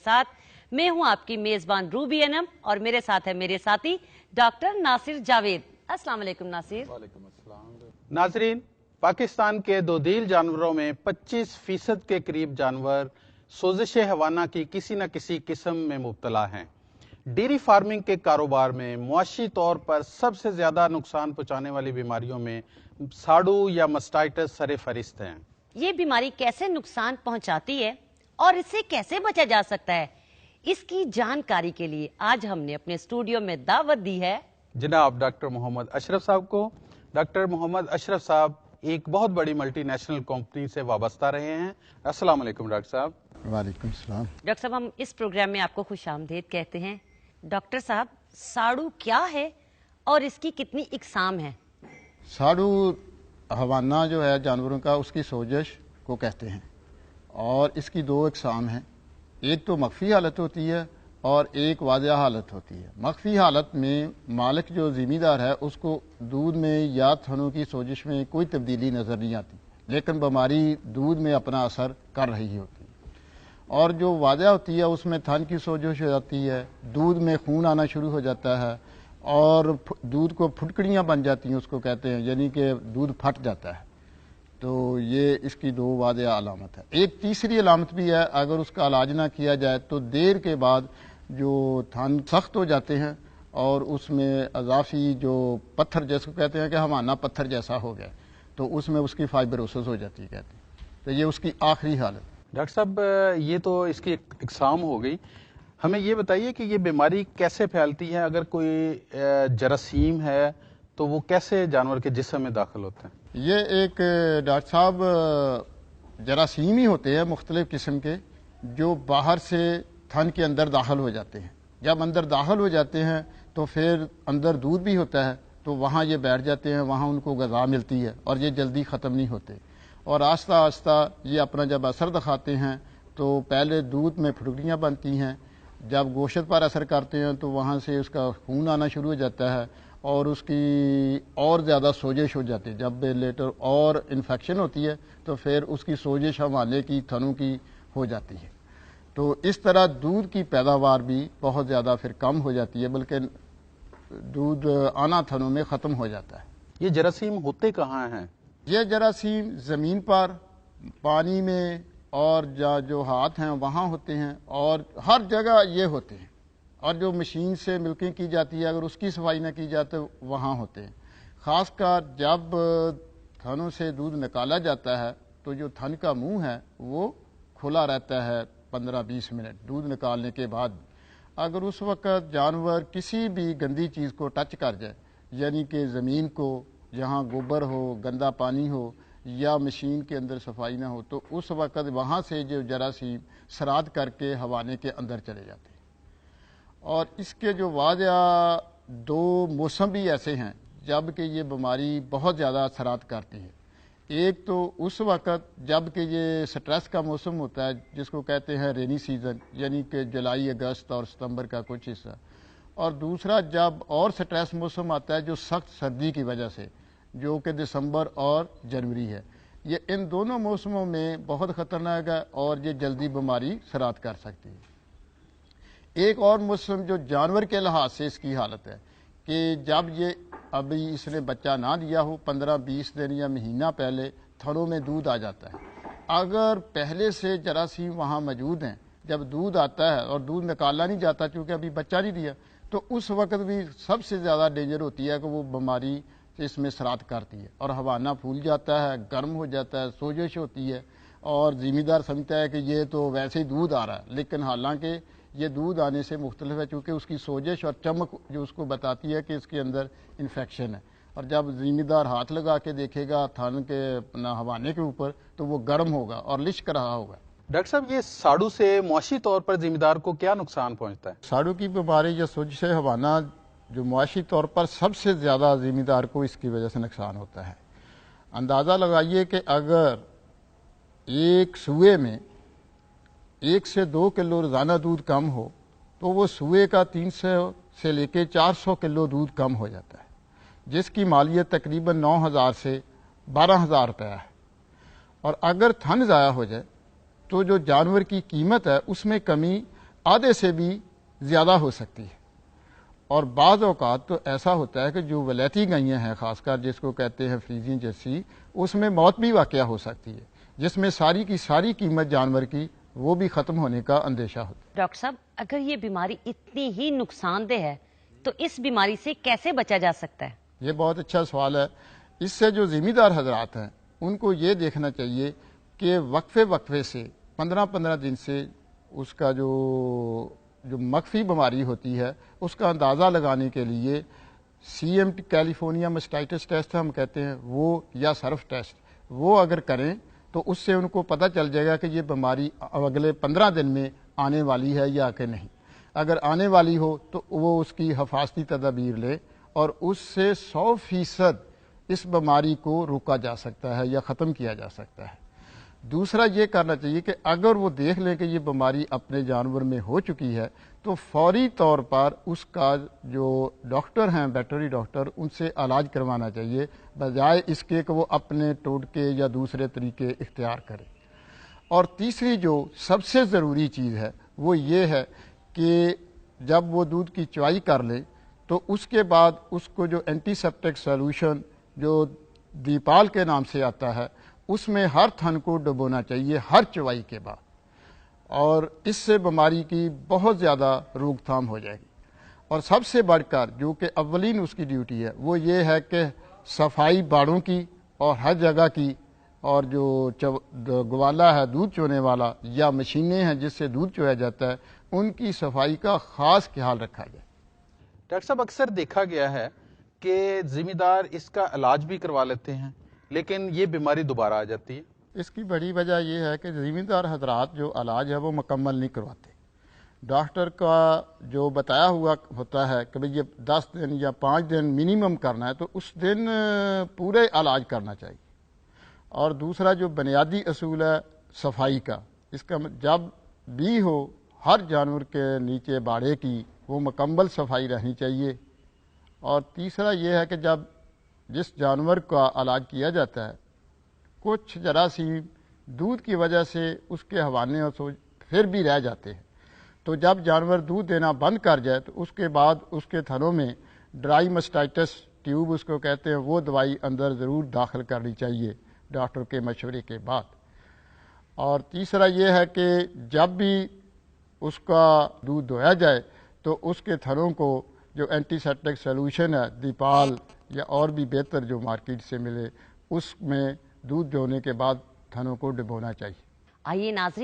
साथ मैं हूं आपकी मेजबान रूबी अनम और मेरे साथ है मेरे साथी डॉक्टर नासिर जावेद। अस्सलाम वालेकुम नासिर। वालेकुम अस्सलाम। नाजरीन, पाकिस्तान के दोदील जानवरों में 25% के करीब जानवर सोजिश हवाना की किसी न किसी किस्म में मुब्तला हैं। डेयरी फार्मिंग के कारोबार में मुआशी तौर पर सबसे ज्यादा नुकसान पहुंचाने वाली बीमारियों में साड़ू या मस्टाइटिस सरे फहरिस्त हैं। ये बीमारी कैसे नुकसान पहुंचाती है और इससे कैसे बचा जा सकता है, इसकी जानकारी के लिए आज हमने अपने स्टूडियो में दावत दी है जनाब डॉक्टर मोहम्मद अशरफ साहब को। डॉक्टर मोहम्मद अशरफ साहब एक बहुत बड़ी मल्टीनेशनल कंपनी से वाबस्ता रहे हैं। अस्सलाम वालेकुम डॉक्टर साहब। वालेकुम सलाम। डॉक्टर साहब, हम इस प्रोग्राम में आपको खुशामदीद कहते हैं। डॉक्टर साहब, साड़ू क्या है और इसकी कितनी इकसाम है? साड़ू हवाना जो है जानवरों का, उसकी सोजिश को कहते हैं और इसकी दो इकसाम हैं। एक तो मख्फी हालत होती है और एक वाज़ह हालत होती है। मख्फी हालत में मालिक जो ज़िम्मेदार है उसको दूध में या थनों की सोजिश में कोई तब्दीली नज़र नहीं आती, लेकिन बीमारी दूध में अपना असर कर रही होती है। और जो वाज़ह होती है उसमें थन की सोजिश हो जाती है, दूध में खून आना शुरू हो जाता है और दूध को फुटकड़ियाँ बन जाती हैं, उसको कहते हैं, यानी कि दूध फट जाता है। तो ये इसकी दो वाज़ह अलामत है। एक तीसरी अलामत भी है, अगर उसका इलाज ना किया जाए तो देर के बाद जो थन सख्त हो जाते हैं और उसमें अजाफी जो पत्थर जैसे कहते हैं कि हमाना पत्थर जैसा हो गया, तो उसमें उसकी फाइब्रोसिस हो जाती है कहते हैं। तो ये उसकी आखिरी हालत। डॉक्टर साहब, ये तो इसकी इकसाम हो गई। हमें ये बताइए कि ये बीमारी कैसे फैलती है? अगर कोई जरासीम है तो वो कैसे जानवर के जिस्म में दाखिल होते हैं? ये एक डॉक्टर साहब जरासीम ही होते हैं मुख्तलिफ किस्म के, जो बाहर से थन के अंदर दाखिल हो जाते हैं। जब अंदर दाखिल हो जाते हैं तो फिर अंदर दूध भी होता है, तो वहाँ ये बैठ जाते हैं, वहाँ उनको ग़िज़ा मिलती है और ये जल्दी ख़त्म नहीं होते। और आस्ता आस्ता ये अपना जब असर दिखाते हैं तो पहले दूध में फुटकड़ियाँ बनती हैं, जब गोश्त पर असर करते हैं तो वहाँ से उसका खून आना शुरू हो जाता है और उसकी और ज़्यादा सोजिश हो जाती है। जब लेटर और इन्फेक्शन होती है तो फिर उसकी सोजिश हवाने की थनों की हो जाती है। तो इस तरह दूध की पैदावार भी बहुत ज़्यादा फिर कम हो जाती है, बल्कि दूध आना थनों में ख़त्म हो जाता है। ये जरासीम होते कहाँ हैं? ये जरासीम ज़मीन पर, पानी में और जो हाथ हैं वहाँ होते हैं और हर जगह ये होते हैं। और जो मशीन से मिल्किंग की जाती है, अगर उसकी सफाई न की जाए तो वहाँ होते हैं। ख़ासकर जब थनों से दूध निकाला जाता है तो जो थन का मुंह है वो खुला रहता है 15-20 मिनट दूध निकालने के बाद। अगर उस वक़्त जानवर किसी भी गंदी चीज़ को टच कर जाए, यानी कि ज़मीन को, जहाँ गोबर हो, गंदा पानी हो या मशीन के अंदर सफाई ना हो, तो उस वक़्त वहाँ से जो जरासीम सराद करके हवाने के अंदर चले जाते हैं। और इसके जो वाज़ह दो मौसम भी ऐसे हैं जब कि ये बीमारी बहुत ज़्यादा असरात करती है। एक तो उस वक़्त जब कि ये स्ट्रेस का मौसम होता है, जिसको कहते हैं रेनी सीज़न, यानी कि जुलाई, अगस्त और सितंबर का कुछ हिस्सा। और दूसरा जब और स्ट्रेस मौसम आता है जो सख्त सर्दी की वजह से, जो कि दिसंबर और जनवरी है। ये इन दोनों मौसमों में बहुत ख़तरनाक है और ये जल्दी बीमारी सरात कर सकती है। एक और मौसम जो जानवर के लिहाज से इसकी हालत है कि जब ये अभी इसने बच्चा ना दिया हो, 15-20 दिन या महीना पहले थनों में दूध आ जाता है। अगर पहले से जरासीम वहाँ मौजूद हैं, जब दूध आता है और दूध निकाला नहीं जाता क्योंकि अभी बच्चा नहीं दिया, तो उस वक्त भी सबसे ज़्यादा डेंजर होती है कि वो बीमारी इसमें सरात करती है और हवाना फूल जाता है, गर्म हो जाता है, सोजिश होती है और ज़िम्मेदार समझता है कि ये तो वैसे ही दूध आ रहा है, लेकिन हालांकि ये दूध आने से मुख्तलिफ है, चूँकि उसकी सोजिश और चमक जो उसको बताती है कि इसके अंदर इन्फेक्शन है। और जब ज़िम्मेदार हाथ लगा के देखेगा थन के हवाने के ऊपर तो वो गर्म होगा और लिश्क रहा होगा। डॉक्टर साहब, ये साड़ू से मुआशी तौर पर जिम्मेदार को क्या नुकसान पहुंचता है? साड़ू की बीमारी या सोजिश हवाना जो मुआशी तौर पर सबसे ज़्यादा ज़िम्मेदार को इसकी वजह से नुकसान होता है। अंदाज़ा लगाइए कि अगर एक सुए में 1 से 2 किलो रोज़ाना दूध कम हो तो वो सुए का 300 से लेके 400 किलो दूध कम हो जाता है, जिसकी मालियत तकरीबन 9,000 से 12,000 रुपया है। और अगर थन ज़ाया हो जाए तो जो जानवर की कीमत है उसमें कमी آدھے سے بھی زیادہ ہو سکتی ہے۔ اور بعض اوقات تو ایسا ہوتا ہے کہ جو ولیتی گائیاں ہیں، خاص کر جس کو کہتے ہیں فریزین جرسی، اس میں موت بھی واقع ہو سکتی ہے، جس میں ساری کی ساری قیمت جانور کی وہ بھی ختم ہونے کا اندیشہ ہوتا ہے۔ ڈاکٹر صاحب، اگر یہ بیماری اتنی ہی نقصان دہ ہے تو اس بیماری سے کیسے بچا جا سکتا ہے؟ یہ بہت اچھا سوال ہے۔ اس سے جو ذمہ دار حضرات ہیں ان کو یہ دیکھنا چاہیے کہ وقفے سے 15 دن سے اس کا جو مخفی بیماری ہوتی ہے اس کا اندازہ لگانے کے لیے CMT کیلیفورنیا مسٹائٹس ٹیسٹ ہم کہتے ہیں وہ، یا سرف ٹیسٹ، وہ اگر کریں تو اس سے ان کو پتہ چل جائے گا کہ یہ بیماری اگلے 15 دن میں آنے والی ہے یا کہ نہیں۔ اگر آنے والی ہو تو وہ اس کی حفاظتی تدابیر لے اور اس سے 100% اس بیماری کو روکا جا سکتا ہے یا ختم کیا جا سکتا ہے۔ دوسرا یہ کرنا چاہیے کہ اگر وہ دیکھ لیں کہ یہ بیماری اپنے جانور میں ہو چکی ہے تو فوری طور پر اس کا جو ڈاکٹر ہیں، ویٹرنری ڈاکٹر، ان سے علاج کروانا چاہیے، بجائے اس کے کہ وہ اپنے ٹوٹکے یا دوسرے طریقے اختیار کرے۔ اور تیسری جو سب سے ضروری چیز ہے وہ یہ ہے کہ جب وہ دودھ کی چوائی کر لے تو اس کے بعد اس کو جو اینٹی سیپٹک سولوشن جو دیپال کے نام سے آتا ہے اس میں ہر تھن کو ڈبونا چاہیے ہر چوائی کے بعد، اور اس سے بیماری کی بہت زیادہ روک تھام ہو جائے گی۔ اور سب سے بڑھ کر جو کہ اولین اس کی ڈیوٹی ہے وہ یہ ہے کہ صفائی باڑوں کی اور ہر جگہ کی، اور جو گوالا ہے دودھ چونے والا یا مشینیں ہیں جس سے دودھ چویا جاتا ہے ان کی صفائی کا خاص خیال رکھا جائے۔ ڈاکٹر صاحب، اکثر دیکھا گیا ہے کہ ذمہ دار اس کا علاج بھی کروا لیتے ہیں لیکن یہ بیماری دوبارہ آ جاتی ہے۔ اس کی بڑی وجہ یہ ہے کہ ذمہ دار حضرات جو علاج ہے وہ مکمل نہیں کرواتے۔ ڈاکٹر کا جو بتایا ہوا ہوتا ہے کہ بھئی یہ 10 دن یا 5 دن منیمم کرنا ہے تو اس دن پورے علاج کرنا چاہیے۔ اور دوسرا جو بنیادی اصول ہے صفائی کا، اس کا جب بھی ہو ہر جانور کے نیچے باڑے کی وہ مکمل صفائی رہنی چاہیے۔ اور تیسرا یہ ہے کہ جب جس جانور کا علاج کیا جاتا ہے کچھ جراثیم دودھ کی وجہ سے اس کے حوانے اور پھر بھی رہ جاتے ہیں، تو جب جانور دودھ دینا بند کر جائے تو اس کے بعد اس کے تھنوں میں ڈرائی مسٹائٹس ٹیوب اس کو کہتے ہیں، وہ دوائی اندر ضرور داخل کرنی چاہیے ڈاکٹر کے مشورے کے بعد۔ اور تیسرا یہ ہے کہ جب بھی اس کا دودھ دھویا جائے تو اس کے تھنوں کو جو اینٹی سیپٹک سولوشن ہے دیپال یا اور بھی بہتر جو مارکیٹ سے ملے اس میں دودھ دھونے کے بعد تھنوں کو ڈبونا چاہیے۔ آئیے ناظرین